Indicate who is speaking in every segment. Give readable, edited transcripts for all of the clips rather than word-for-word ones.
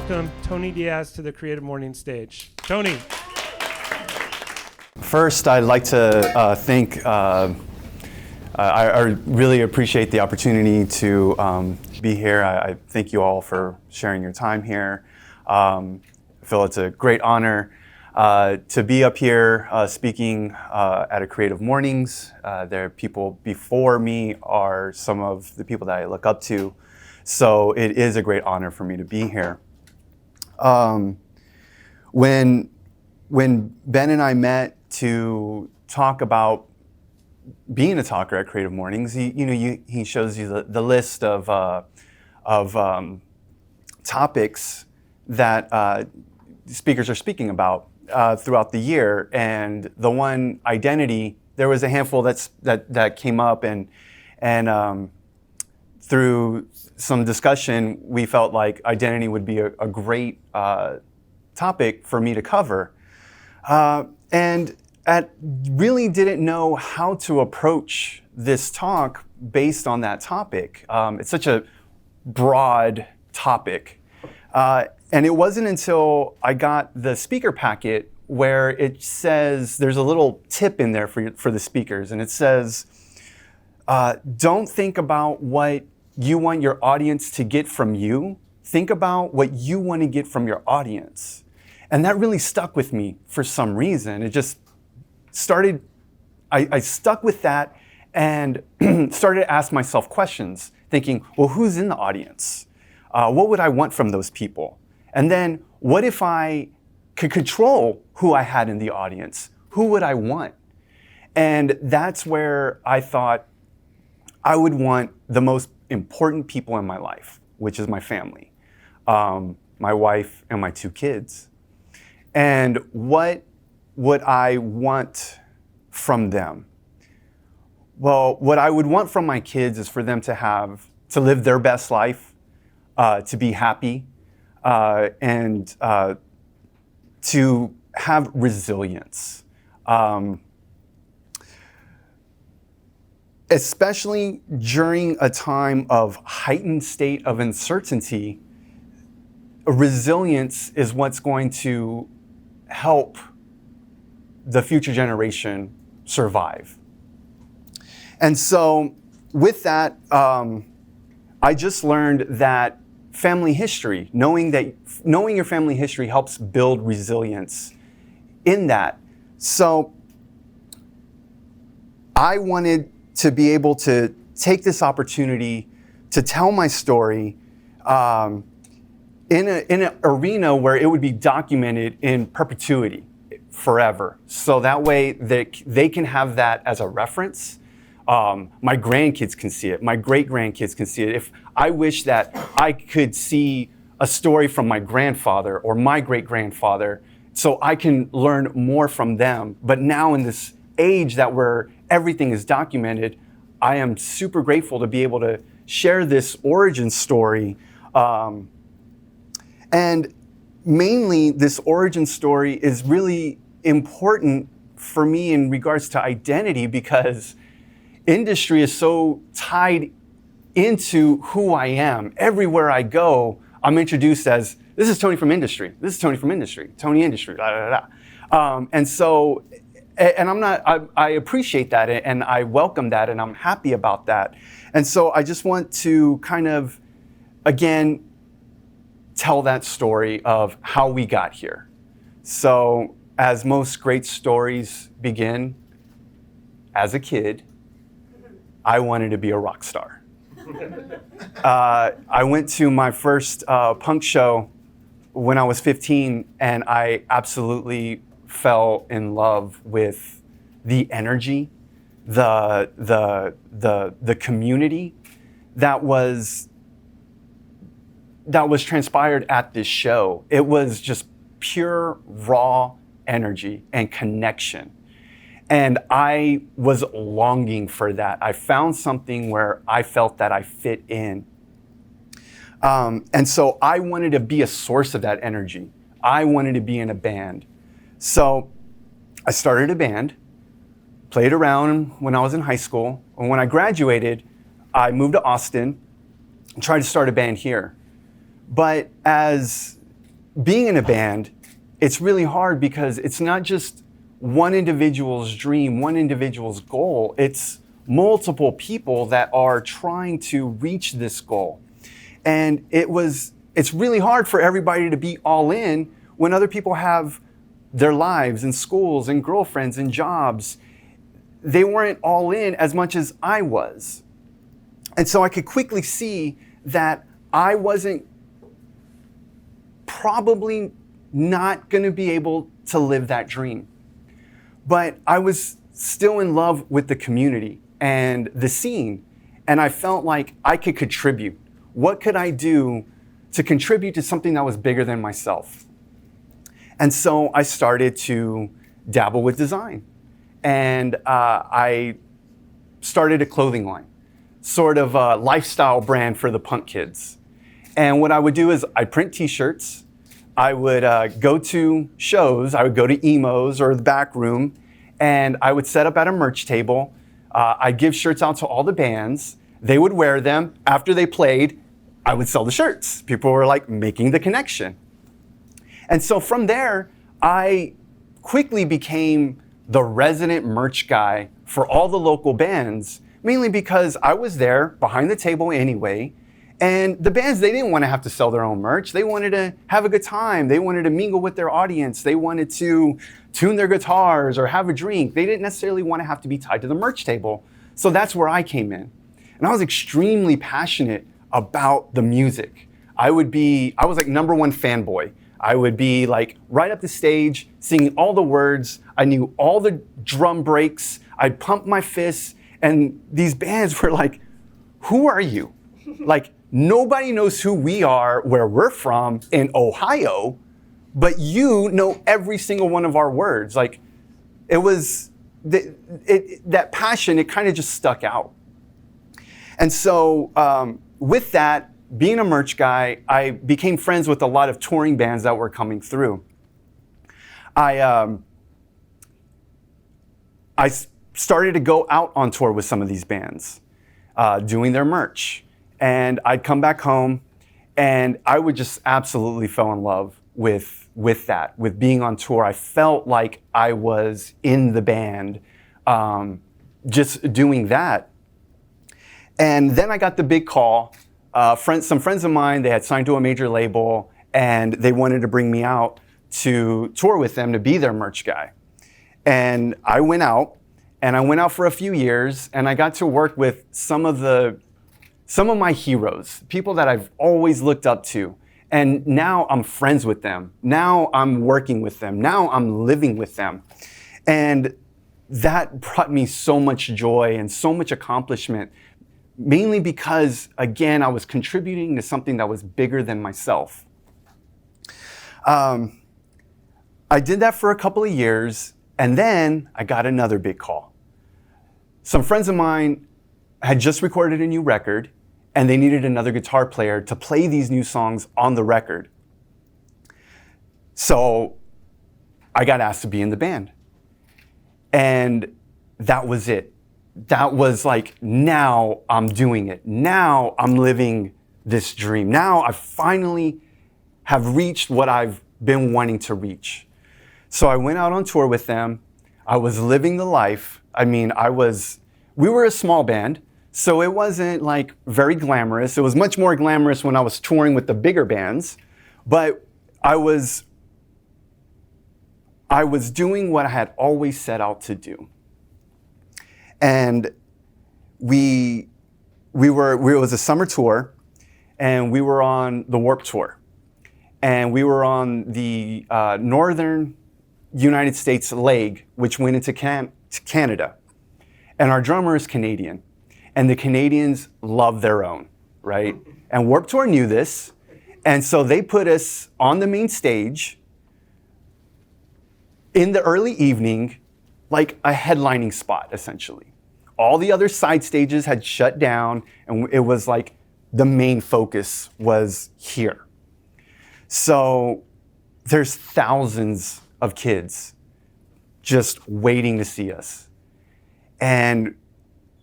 Speaker 1: welcome Tony Diaz to the Creative Mornings stage. Tony.
Speaker 2: First, I'd like to thank, I really appreciate the opportunity to be here. I thank you all for sharing your time here. I feel it's a great honor to be up here speaking at a Creative Mornings. There are people before me are some of the people that I look up to. So it is a great honor for me to be here. When Ben and I met to talk about being a talker at Creative Mornings, he shows you the list of topics that speakers are speaking about throughout the year, and the one identity, there was a handful that came up, and through some discussion, we felt like identity would be a great topic for me to cover. And I really didn't know how to approach this talk based on that topic. It's such a broad topic. And it wasn't until I got the speaker packet where it says, there's a little tip in there for the speakers, and it says, don't think about what you want your audience to get from you. Think about what you want to get from your audience. And that really stuck with me for some reason. It just started, I stuck with that and started to ask myself questions, thinking, well, who's in the audience? What would I want from those people? And then what if I could control who I had in the audience? Who would I want? And that's where I thought I would want the most important people in my life, which is my family, my wife and my 2 kids. And what would I want from them? Well, what I would want from my kids is for them to live their best life, to be happy, and to have resilience. Especially during a time of heightened state of uncertainty, resilience is what's going to help the future generation survive. And so with that, I just learned that family history, knowing your family history helps build resilience in that. So I wanted to be able to take this opportunity to tell my story in an arena where it would be documented in perpetuity, forever. So that way they can have that as a reference. My grandkids can see it. My great-grandkids can see it. If I wish that I could see a story from my grandfather or my great-grandfather, so I can learn more from them. But now in this age where everything is documented, I am super grateful to be able to share this origin story. And mainly, this origin story is really important for me in regards to identity, because industry is so tied into who I am. Everywhere I go, I'm introduced as, this is Tony from industry. This is Tony from industry. Tony industry, da, da, da. And so, and I appreciate that, and I welcome that, and I'm happy about that. And so I just want to kind of, again, tell that story of how we got here. So as most great stories begin, as a kid, I wanted to be a rock star. I went to my first punk show when I was 15, and I absolutely fell in love with the energy, the community that was transpired at this show. It was just pure, raw energy and connection. And I was longing for that. I found something where I felt that I fit in. And so I wanted to be a source of that energy. I wanted to be in a band. So I started a band, played around when I was in high school. And when I graduated, I moved to Austin and tried to start a band here. But as being in a band, it's really hard because it's not just one individual's dream, one individual's goal. It's multiple people that are trying to reach this goal. And it's really hard for everybody to be all in when other people have their lives and schools and girlfriends and jobs. They weren't all in as much as I was. And so I could quickly see that I wasn't probably not going to be able to live that dream. But I was still in love with the community and the scene, and I felt like I could contribute. What could I do to contribute to something that was bigger than myself? And so I started to dabble with design, and I started a clothing line, sort of a lifestyle brand for the punk kids. And what I would do is I'd print t-shirts. I would go to shows. I would go to emos or the back room, and I would set up at a merch table. I'd give shirts out to all the bands. They would wear them. After they played, I would sell the shirts. People were like making the connection. And so from there, I quickly became the resident merch guy for all the local bands, mainly because I was there behind the table anyway. And the bands, they didn't want to have to sell their own merch. They wanted to have a good time. They wanted to mingle with their audience. They wanted to tune their guitars or have a drink. They didn't necessarily want to have to be tied to the merch table. So that's where I came in. And I was extremely passionate about the music. I was like #1 fanboy. I would be like right up the stage, singing all the words. I knew all the drum breaks. I'd pump my fists. And these bands were like, who are you? Like, nobody knows who we are, where we're from in Ohio, but you know every single one of our words. Like, it was, that passion, it kind of just stuck out. And so with that, being a merch guy, I became friends with a lot of touring bands that were coming through. I started to go out on tour with some of these bands, doing their merch. And I'd come back home, and I would just absolutely fell in love with that, with being on tour. I felt like I was in the band, just doing that. And then I got the big call. Some friends of mine, they had signed to a major label, and they wanted to bring me out to tour with them to be their merch guy. And I went out for a few years, and I got to work with some of my heroes, people that I've always looked up to. And now I'm friends with them. Now I'm working with them. Now I'm living with them. And that brought me so much joy and so much accomplishment, mainly because, again, I was contributing to something that was bigger than myself. I did that for a couple of years, and then I got another big call. Some friends of mine had just recorded a new record, and they needed another guitar player to play these new songs on the record. So I got asked to be in the band. And that was it. That was like, now I'm doing it. Now I'm living this dream. Now I finally have reached what I've been wanting to reach. So I went out on tour with them. I was living the life. I mean, we were a small band, so it wasn't like very glamorous. It was much more glamorous when I was touring with the bigger bands, but I was doing what I had always set out to do. And it was a summer tour, and we were on the Warped Tour. And we were on the northern United States leg, which went into Canada. And our drummer is Canadian. And the Canadians love their own, right? And Warped Tour knew this. And so they put us on the main stage in the early evening, like a headlining spot, essentially. All the other side stages had shut down, and it was like the main focus was here. So there's thousands of kids just waiting to see us. And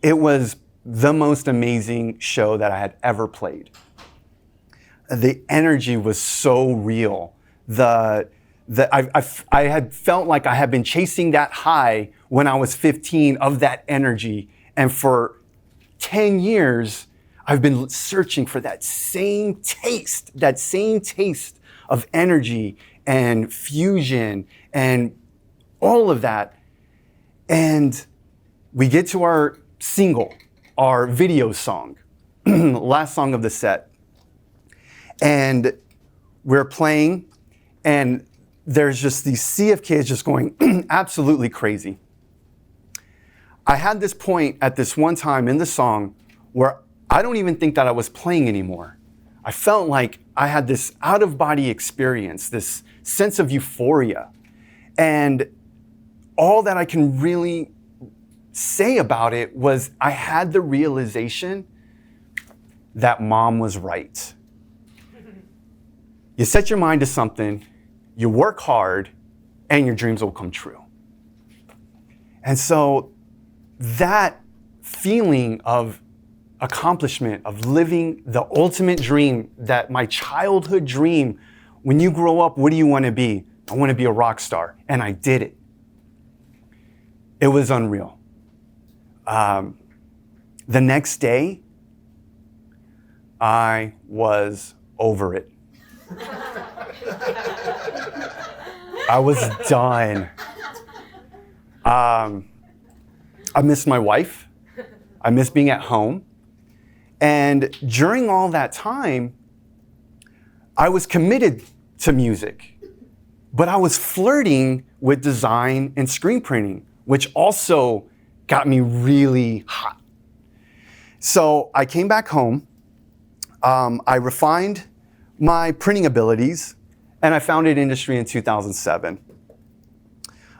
Speaker 2: it was the most amazing show that I had ever played. The energy was so real I had felt like I had been chasing that high when I was 15 of that energy. And for 10 years, I've been searching for that same taste of energy and fusion and all of that. And we get to our single, our video song, last song of the set. And we're playing, and there's just these sea of kids just going absolutely crazy. I had this point at this one time in the song where I don't even think that I was playing anymore. I felt like I had this out-of-body experience, this sense of euphoria. And all that I can really say about it was I had the realization that Mom was right. You set your mind to something, you work hard, and your dreams will come true. And so that feeling of accomplishment, of living the ultimate dream, that my childhood dream, when you grow up, what do you want to be? I want to be a rock star. And I did it. It was unreal. The next day, I was over it. I was done. I missed my wife. I missed being at home. And during all that time, I was committed to music, but I was flirting with design and screen printing, which also got me really hot. So I came back home. I refined my printing abilities, and I founded industry in 2007.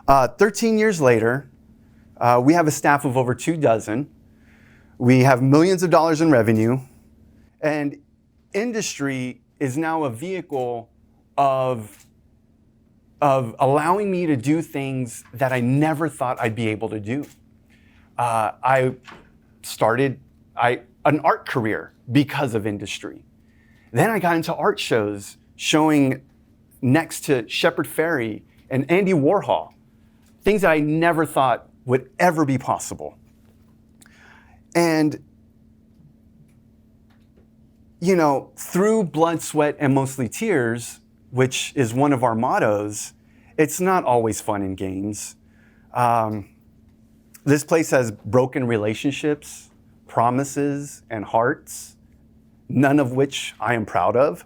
Speaker 2: 13 years later, we have a staff of over 24. We have millions of dollars in revenue, and industry is now a vehicle of allowing me to do things that I never thought I'd be able to do. I started an art career because of industry. Then I got into art shows showing next to Shepard Fairey and Andy Warhol, things that I never thought would ever be possible. And, you know, through blood, sweat, and mostly tears, which is one of our mottos, it's not always fun and games. This place has broken relationships, promises, and hearts, none of which I am proud of.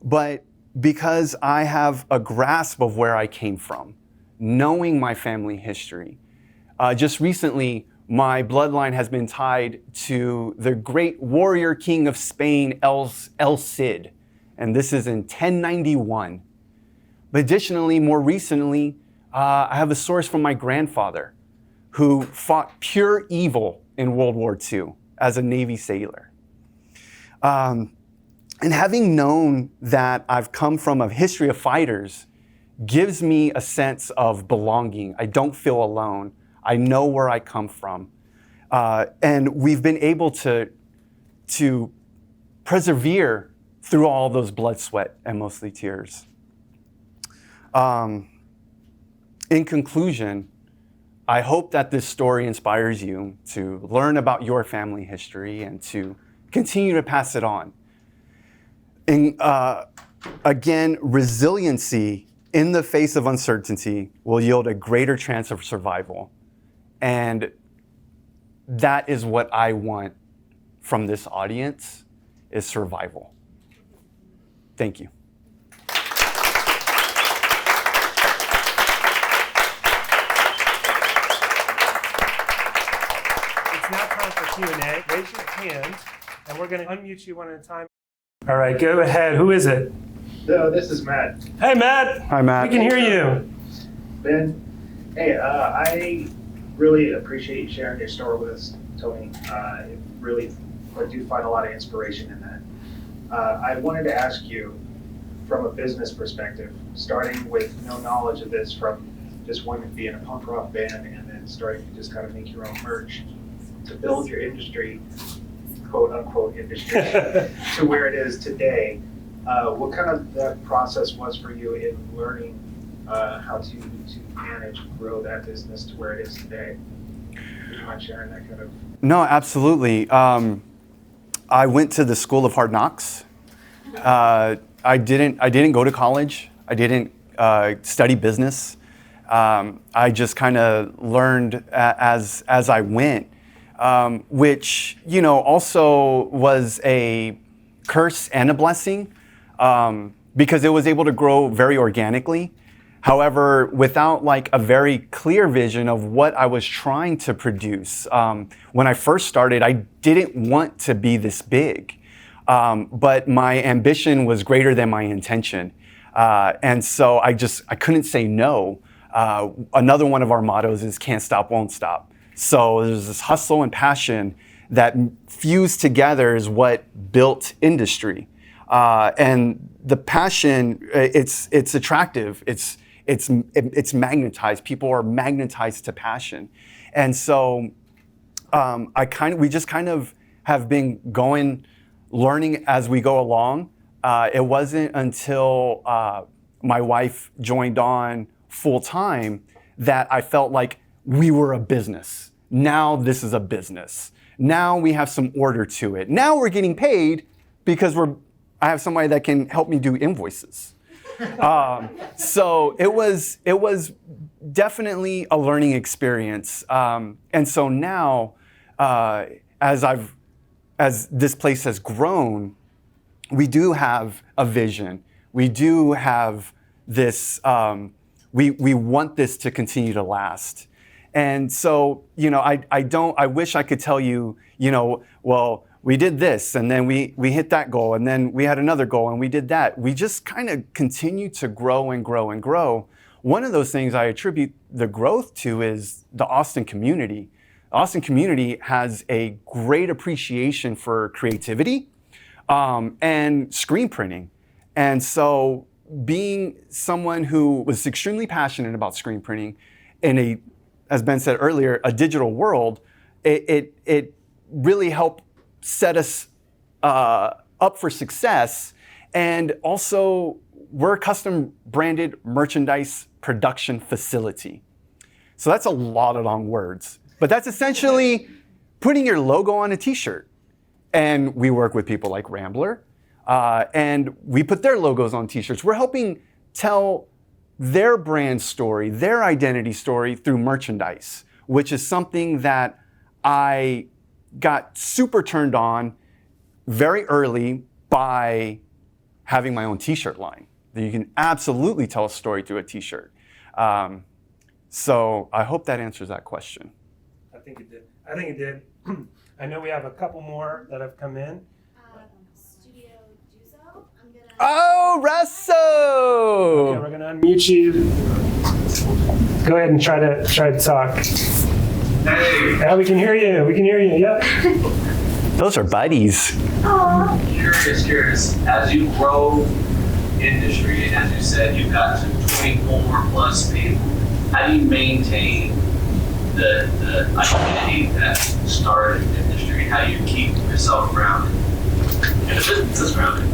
Speaker 2: But because I have a grasp of where I came from, knowing my family history, just recently, my bloodline has been tied to the great warrior king of Spain, El Cid, and this is in 1091. But additionally, more recently, I have a source from my grandfather who fought pure evil in World War II as a Navy sailor. And having known that I've come from a history of fighters gives me a sense of belonging. I don't feel alone. I know where I come from. And we've been able to persevere through all those blood, sweat, and mostly tears. In conclusion, I hope that this story inspires you to learn about your family history and to continue to pass it on. And again, resiliency in the face of uncertainty will yield a greater chance of survival. And that is what I want from this audience, is survival. Thank you.
Speaker 1: It's now time for Q&A. Raise your hand, and we're going to unmute you one at a time. All right, go ahead. Who is it?
Speaker 3: So this is Matt.
Speaker 1: Hey, Matt.
Speaker 2: Hi, Matt.
Speaker 1: We can hear you.
Speaker 3: Ben, hey, I really appreciate you sharing your story with us, Tony. I do find a lot of inspiration in that. I wanted to ask you, from a business perspective, starting with no knowledge of this, from just wanting to be in a punk rock band and then starting to just kind of make your own merch, to build your industry, quote unquote industry, to where it is today. what kind of that process was for you in learning how to manage and grow that business to where it is today? Would you mind sharing that kind of?
Speaker 2: No, absolutely. I went to the School of Hard Knocks. I didn't go to college. I didn't study business. I just kind of learned as I went, which also was a curse and a blessing, because it was able to grow very organically. However, without like a very clear vision of what I was trying to produce. When I first started, I didn't want to be this big, but my ambition was greater than my intention. And so I couldn't say no. Another one of our mottos is can't stop, won't stop. So there's this hustle and passion that fused together is what built industry. And the passion, it's attractive. It's magnetized. People are magnetized to passion. And so we just kind of have been learning as we go along. It wasn't until my wife joined on full time that I felt like we were a business. Now this is a business. Now we have some order to it. Now we're getting paid because I have somebody that can help me do invoices. So it was definitely a learning experience. And so now, as this place has grown, we do have a vision. We do have this, we want this to continue to last. And so, I wish I could tell you, well, we did this and then we hit that goal and then we had another goal and we did that. We just kind of continue to grow and grow and grow. One of those things I attribute the growth to is the Austin community. The Austin community has a great appreciation for creativity and screen printing. And so being someone who was extremely passionate about screen printing in as Ben said earlier, a digital world, it really helped set us up for success. And also, we're a custom branded merchandise production facility. So that's a lot of long words, but that's essentially putting your logo on a t-shirt. And we work with people like Rambler, and we put their logos on t-shirts. We're helping tell their brand story, their identity story through merchandise, which is something that I got super turned on very early by having my own t-shirt line. That you can absolutely tell a story through a t-shirt. So I hope that answers that question.
Speaker 1: I think it did. I know we have a couple more that have come in.
Speaker 4: Studio Duzo.
Speaker 2: Oh, Russo!
Speaker 1: Okay, we're gonna unmute you. Go ahead and try to talk.
Speaker 5: Hey.
Speaker 1: Yeah, we can hear you. We can hear you. Yep.
Speaker 2: Those are buddies.
Speaker 5: Curious. As you grow industry, and as you said, you've got to 24 plus people, how do you maintain the identity that started the industry? How do you keep yourself grounded and the business is grounded?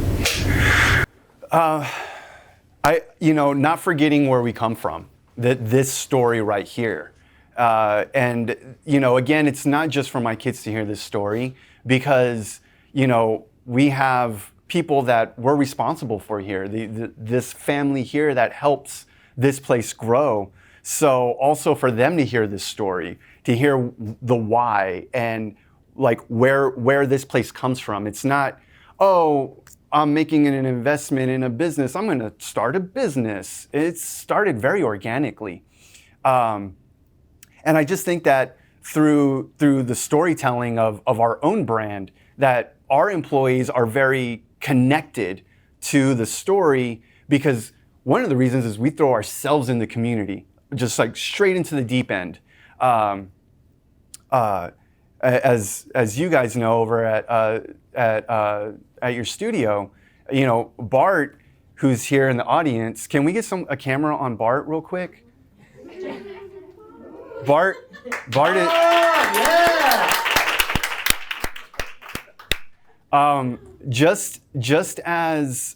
Speaker 2: Not forgetting where we come from. This story right here. And again, it's not just for my kids to hear this story because, we have people that we're responsible for here, this family here that helps this place grow. So also for them to hear this story, to hear the why and like where this place comes from. It's not, oh, I'm making an investment in a business. I'm going to start a business. It started very organically. And I just think that through the storytelling of our own brand, that our employees are very connected to the story because one of the reasons is we throw ourselves in the community, just like straight into the deep end. As you guys know over at your studio, Bart, who's here in the audience, can we get a camera on Bart real quick? Bart is, just as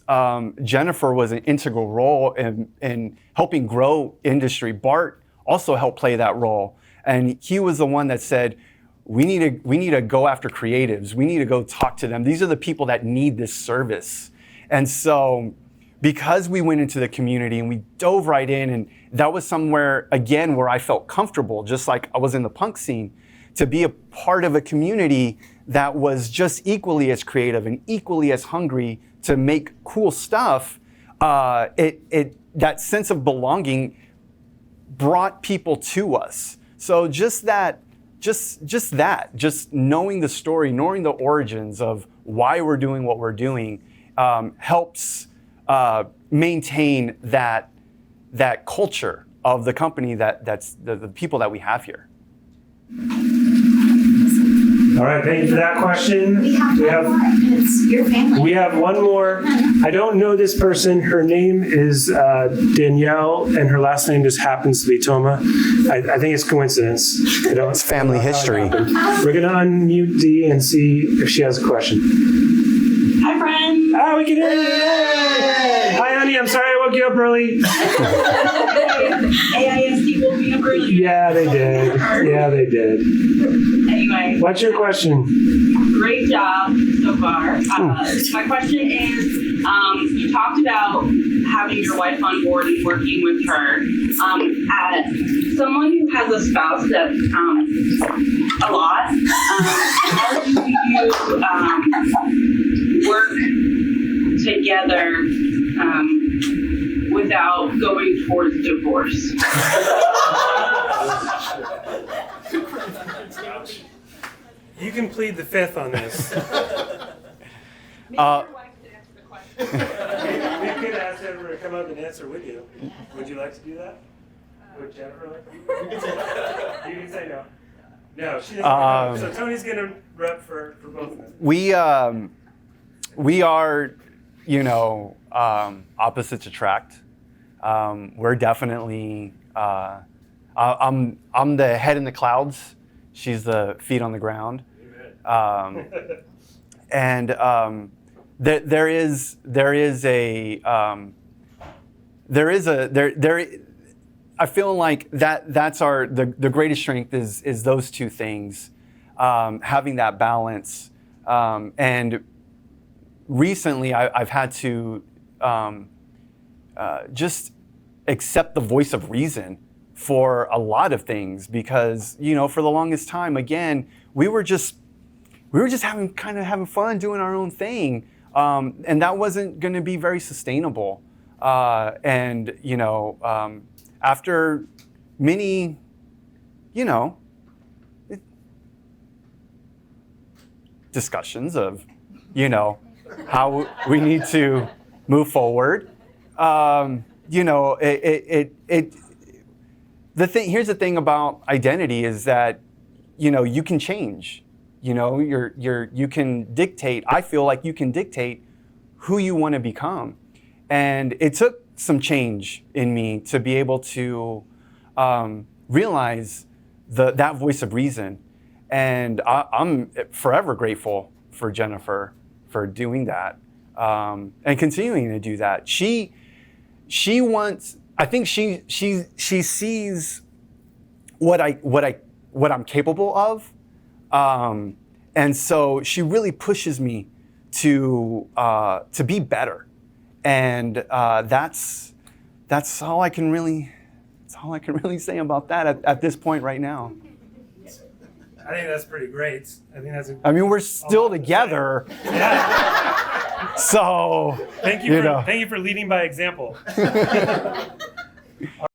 Speaker 2: Jennifer was an integral role in helping grow industry, Bart also helped play that role. And he was the one that said, we need to go after creatives. We need to go talk to them. These are the people that need this service. And so because we went into the community and we dove right in, and that was somewhere, again, where I felt comfortable, just like I was in the punk scene, to be a part of a community that was just equally as creative and equally as hungry to make cool stuff. That sense of belonging brought people to us. So just knowing the story, knowing the origins of why we're doing what we're doing, helps maintain that culture of the company, that's the people that we have here.
Speaker 1: All right, thank you for that question.
Speaker 4: We have one more, and it's your family.
Speaker 1: We have one more. I don't know this person. Her name is Danielle, and her last name just happens to be Toma. I think it's coincidence.
Speaker 2: It's family history.
Speaker 1: We're going to unmute Dee and see if she has a question.
Speaker 6: Hi, friend.
Speaker 1: Oh, we can hear you. Yay! Hi, honey. I'm sorry I woke you up early.
Speaker 6: AISD woke me up early.
Speaker 1: Yeah, they did. Yeah, they did.
Speaker 6: Anyway.
Speaker 1: What's your question?
Speaker 6: Great job so far. My question is, you talked about having your wife on board and working with her. As someone who has a spouse that a lot, how do you work together without going towards divorce?
Speaker 1: You can plead the fifth on this.
Speaker 6: Maybe your wife could answer the question.
Speaker 1: We could ask Jennifer to come up and answer with you. Would you like to do that? Would Jennifer like to do that? You can say no. No, she doesn't. So Tony's going to rep for both of them.
Speaker 2: We are, opposites attract. We're definitely. I'm the head in the clouds. She's the feet on the ground. And there is a. I feel like that's the greatest strength is those two things, having that balance. And recently, I've had to just accept the voice of reason for a lot of things, because for the longest time, again, we were just having fun doing our own thing, and that wasn't going to be very sustainable. After many, discussions of, how we need to move forward, here's the thing about identity is that, you can change. You can dictate. I feel like you can dictate who you want to become, and it took some change in me to be able to realize that voice of reason. And I'm forever grateful for Jennifer for doing that, and continuing to do that. She wants. I think she sees what I'm capable of, and so she really pushes me to be better. And that's all I can really say about that at this point right now.
Speaker 1: I think that's pretty great.
Speaker 2: I mean, we're still together.
Speaker 1: Yeah.
Speaker 2: So
Speaker 1: thank you for leading by example. All